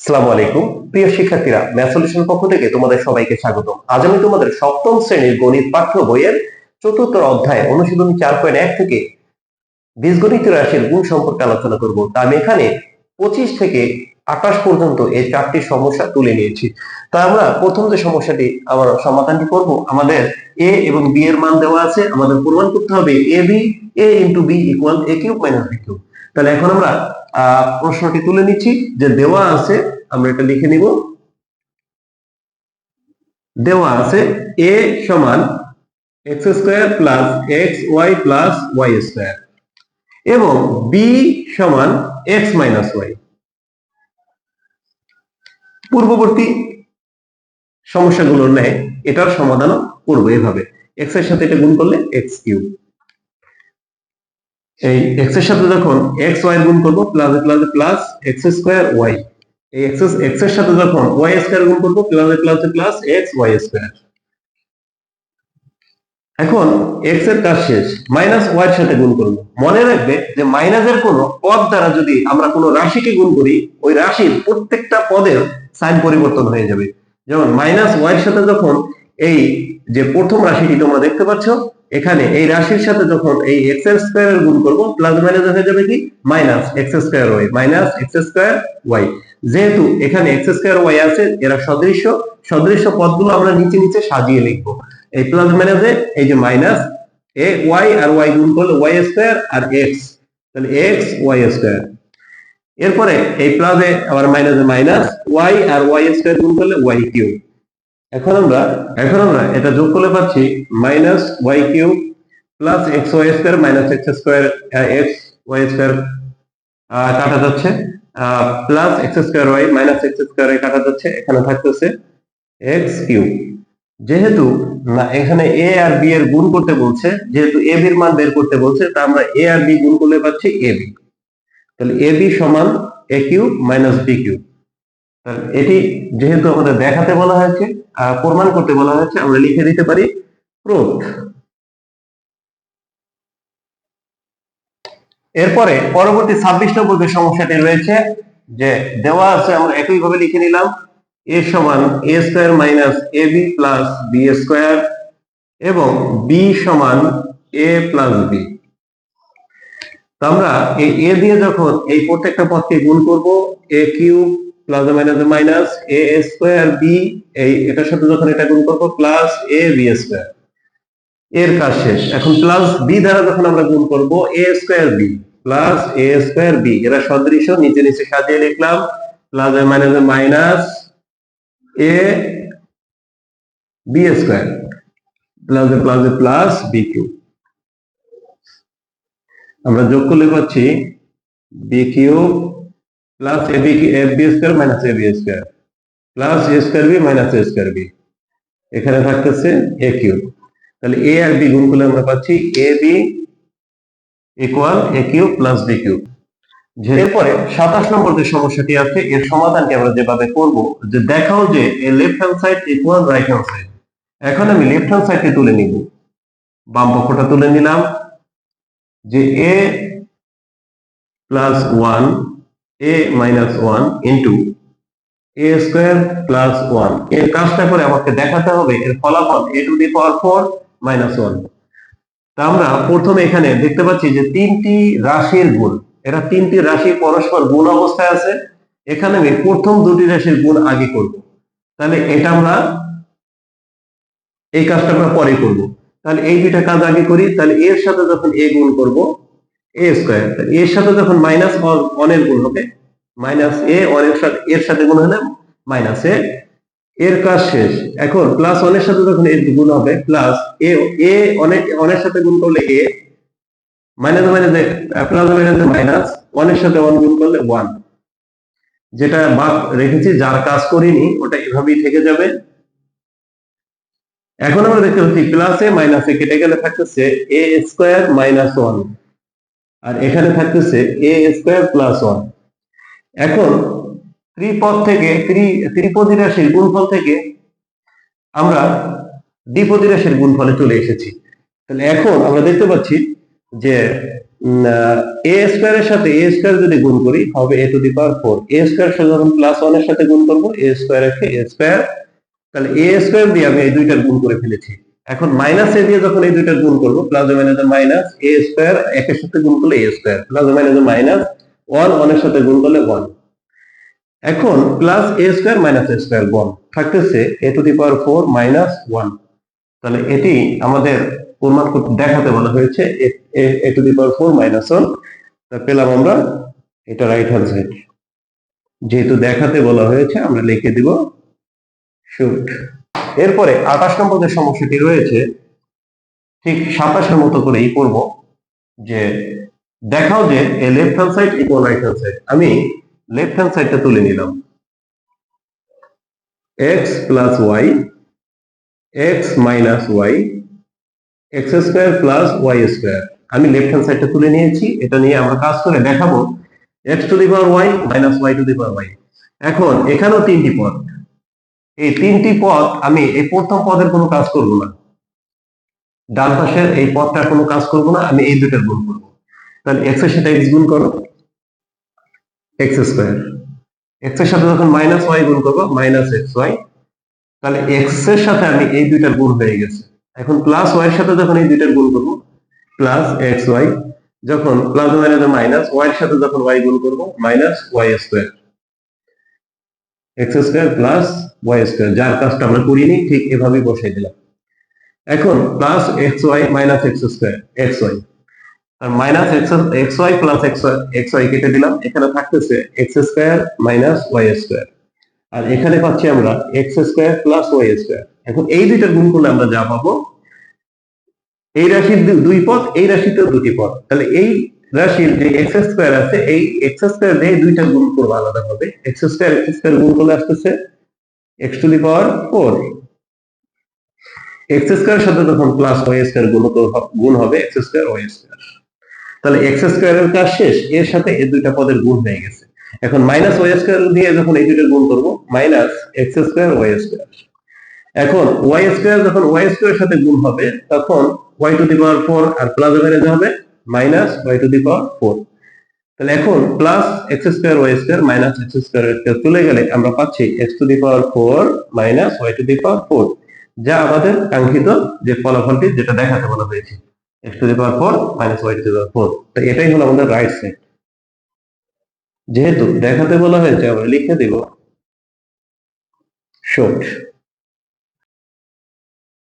আসসালামু আলাইকুম প্রিয় শিক্ষার্থীরা, ম্যাথ সলিউশন পক্ষ থেকে তোমাদের সবাইকে স্বাগতম। আজ আমি তোমাদের সপ্তম শ্রেণীর গণিত পাঠ্য বইয়ের চতুর্থ অধ্যায় অনুশীলনী 4.1 থেকে বীজগণিত রাশির গুণ সম্পর্কে আলোচনা করব। তা আমি এখানে 25 থেকে 28 পর্যন্ত এই চারটি সমস্যা তুলে নিয়েছি। তা আমরা প্রথম যে সমস্যাটি আমরা সমাধানটি করব, আমাদের a এবং b এর মান দেওয়া আছে, আমাদের প্রমাণ করতে হবে a into b equal a cube minus b cube. তাহলে এখন আমরা প্রশ্নটি তুলে নিচ্ছি যে দেওয়া আছে, আমরা এটা লিখে নিব। দেওয়া আছে a সমান x square plus xy plus y square এবং b সমান x মাইনাস y। পূর্ববর্তী সমস্যাগুলোর ন্যায় এটার সমাধান করব এভাবে, x এর সাথে এটা গুণ করলে x কিউব, এই x এর সাথে যখন x y গুণ করব plus plus plus x square y, এই x এর সাথে যখন y স্কয়ার গুণ করব plus plus plus x y square. এখন x এর কাজ শেষ, মাইনাস y এর সাথে গুণ করব। মনে রাখবে যে মাইনাসের কোন পদ দ্বারা যদি আমরা কোনো রাশিকে গুণ করি, ওই রাশির প্রত্যেকটা পদের সাইন পরিবর্তন হয়ে যাবে। যেমন মাইনাস y এর সাথে যখন এই যে প্রথম রাশিটি তোমরা দেখতে পাচ্ছ, এখানে এই রাশির সাথে যখন এই x এর স্কয়ার গুণ করব, প্লাস মাইনাস হয়ে যাবে কি minus x square y, minus x square y। যেহেতু এখানে x স্কয়ার y আছে, এরা সদৃশ্য, সদৃশ্য পদগুলো আমরা নিচে নিচে সাজিয়ে লিখবো। এই প্লাস মাইনাসে এই যে minus A Y R Y গুণ করলে ওয়াই স্কয়ার আর এক্স, তাহলে এক্স ওয়াই স্কয়ার। এরপরে এই প্লাসে আবার মাইনাসে মাইনাস ওয়াই আর ওয়াই স্কয়ার গুণ করলে ওয়াই কিউব। এখন আমরা এটা যোগ করলে পাচ্ছি minus Y cube plus x Y square minus X square X Y square কাটা যাচ্ছে, plus X square Y minus X square কাটা যাচ্ছে, এখানে থাকতেছে এক্স কিউব। যেহেতু না এখানে a আর b এর গুণ করতে বলছে, যেহেতু a b এর মান বের করতে বলছে, তা আমরা a আর b গুণ করলে পাচ্ছি ab। তাহলে ab সমান a cube minus b cube. তাহলে এটি যেহেতু আমাদের দেখাতে বলা হয়েছে, প্রমাণ করতে বলা হয়েছে, আমরা লিখে দিতে পারি প্রুফ। এরপরে পরবর্তী 26 নম্বর যে সমস্যাটি রয়েছে, যে দেওয়া আছে, আমরা একইভাবে লিখে নিলাম a সমান a square minus ab plus b square এবং b সমান a প্লাস b। তো আমরা এই a দিয়ে যখন এই প্রত্যেকটা পদকে গুণ করব, a cube plus minus minus a square b, এই এটার সাথে যখন এটা গুণ করব প্লাস a b স্কয়ার, এর কাজ শেষ। এখন প্লাস b দ্বারা যখন আমরা গুণ করব a square b plus a square b, এরা সদৃশ্য, নিচে নিচে সাজিয়ে লিখলাম plus minus minus a b square plus plus plus b cube. আমরা যোগ করলে পাচ্ছি b cube plus a b square minus a b square plus a square b minus a square b, এখানে থাকতেছে a কিউব। তাহলে a R b গুণ করলে আমরা পাচ্ছি ab equal a cube plus b cube. এরপরে 27 নম্বর যে সমস্যাটি আছে, এর সমাধানটি আমরা যেভাবে করব, যে দেখাও যে left hand side equal right hand side. এখন আমি লেফট হ্যান্ড সাইডটি তুলে নিব, বাম পক্ষটা তুলে নিলাম, যে a plus 1 a minus 1 into a square plus 1। এর কাজটা করে আমাকে দেখাতে হবে এর ফলাফল a two the power 4 minus 1। তা আমরা প্রথমে এখানে দেখতে পাচ্ছি যে তিনটি রাশির গুণ, এরা তিনটি রাশি পরস্পর গুণ অবস্থায় আছে। এখানে আমি প্রথম দুটি রাশির গুণ আগে করব, তাহলে এটা আমরা এই কাজটা আমরা পরে করব। তাহলে এই দুইটা কাজ আগে করি। তাহলে এর সাথে যখন a গুণ করব a স্কয়ার, এর সাথে যখন মাইনাস 1 এর গুণ হবে মাইনাস a, এর সাথে গুণ হলে মাইনাস a, এর কাজ শেষ। এখন প্লাস 1 এর সাথে যখন এর গুণ হবে প্লাস a, অনেক সাথে গুণ করলে a, minus minus plus minus minus 1 এর সাথে 1 গুণ করলে 1। যেটা বাদ রেখেছি, যার কাজ করিনি, ওটা এভাবেই থেকে যাবে। এখন আমরা দেখতে পাচ্ছি প্লাসে মাইনাসে কেটে গেলে থাকতেছে a স্কয়ার মাইনাস 1, আর এখানে থাকতেছে a স্কয়ার প্লাস 1। এখন ত্রিপদ থেকে ত্রিপদী রাশির গুণফল থেকে আমরা দ্বিপদী রাশির গুণফলে চলে এসেছি। তাহলে এখন আমরা দেখতে পাচ্ছি যে এ স্কোয়ারের সাথে এ স্কোয়ার যদি গুণ করি হবে এ two the power 4, A square সাথে যখন প্লাস 1 এর সাথে গুণ করব এ স্কোয়ার কে এ স্কোয়ার, তাহলে এ স্কোয়ার দিয়ে আমি এই দুইটার গুণ করে ফেলেছি। এখন মাইনাস এ দিয়ে যখন এই দুইটার গুণ করব প্লাস মাইনাস মাইনাস এ স্কোয়ার একের সাথে গুণ করলে এ স্কোয়ার, প্লাস মাইনাস মাইনাস 1 1 এর সাথে গুণ করলে 1। এখন প্লাস এ স্কোয়ার মাইনাস এ স্কোয়ার 1 থাকতেছে এ টু দি পাওয়ার 4 মাইনাস 1। তাহলে এটি আমাদের প্রমাণ করতে দেখাতে বলা হয়েছে এ টু দি পাওয়ার 4 মাইনাস 1। তা পেলাম আমরা এটা রাইট হ্যান্ড সাইড। যেহেতু দেখাতে বলা হয়েছে আমরা লিখে দিব শুড। এরপরে 28 নম্বর যে সমস্যাটি রয়েছে ঠিক 27 এর মতো করেই করব, যে দেখাও যে এ left hand side equal right hand side. আমি লেফট হ্যান্ড সাইডটা তুলে নিলাম, x plus y x minus y x square plus y square. আমি লেফট হ্যান্ড সাইডটা তুলে নিয়েছি, এটা নিয়ে আমরা কাজ করে দেখাবো x to the power y minus y to the power y. এখন এখানেও তিনটি পদ, এই তিনটি পদ আমি এই প্রথম পদের কোনো কাজ করব না, ডান পাশের এই পদটার কোনো কাজ করব না, আমি এই দুটার গুণ করব। তাহলে এক্স এর সাথে এক্স গুণ করো এক্স স্কোয়ার, এক্স এর সাথে যখন মাইনাস ওয়াই গুণ করবো মাইনাস এক্স ওয়াই, তাহলে এক্স এর সাথে আমি এই দুইটার গুণ হয়ে গেছে। এখন প্লাস ওয়াই এর সাথে যখন এই দুইটার গুণ করবো প্লাস এক্স ওয়াই, যখন প্লাস মাইনাস মাইনাস ওয়াই এর সাথে যখন ওয়াই গুণ করবো minus y square, x square plus y square, যার কাজটা আমরা করিনি ঠিক এভাবেই বসাই দিলাম। এখন plus x y minus x square x y, আর minus x y plus x y কেটে দিলাম, এখানে থাকতেছে x square minus y square, আর এখানে পাচ্ছি আমরা x square plus y square. এখন এই দুইটার গুণ করলে আমরা যা পাবো, এই রাশির দুই পদ এই রাশিতেও দুটি পদ, তাহলে এই রাশির যে এক্স স্কোয়ার আছে এই এক্স স্কোয়ার দিয়ে দুইটা গুণ করবো আলাদা হবে, এক্স স্কোয়ার গুণ করলে আসতেছে x to the power 4, x square সাথে যখন প্লাস ওয়াই স্কোয়ার গুণ হবে এক্স স্কোয়ার ওয়াই স্কোয়ার। তাহলে এক্স স্কোয়ারের কাজ শেষ, এর সাথে এই দুইটা পদের গুণ হয়ে গেছে। এখন মাইনাস ওয়াই স্কোয়ার দিয়ে যখন এই দুইটা গুণ করবো minus x square y square. এখন ওয়াই স্কোয়ার যখন ওয়াই স্কোয়ারের সাথে গুণ হবে তখন ওয়াই টু দি পাওয়ার 4 আর প্লাস বেড়ে যাবে minus y to the power 4। তাহলে এখন plus x square y square minus x square চলে গেলে আমরা পাচ্ছি x to the power 4 minus y to the power 4, যা আমাদের কাঙ্ক্ষিত যে ফলাফলটি যেটা দেখাতে বলা হয়েছে x to the power 4 minus y to the power 4। তো এটাই হলো আমাদের রাইট সাইড। যেহেতু দেখাতে বলা হয়েছে আমরা লিখে দিব শর্ট।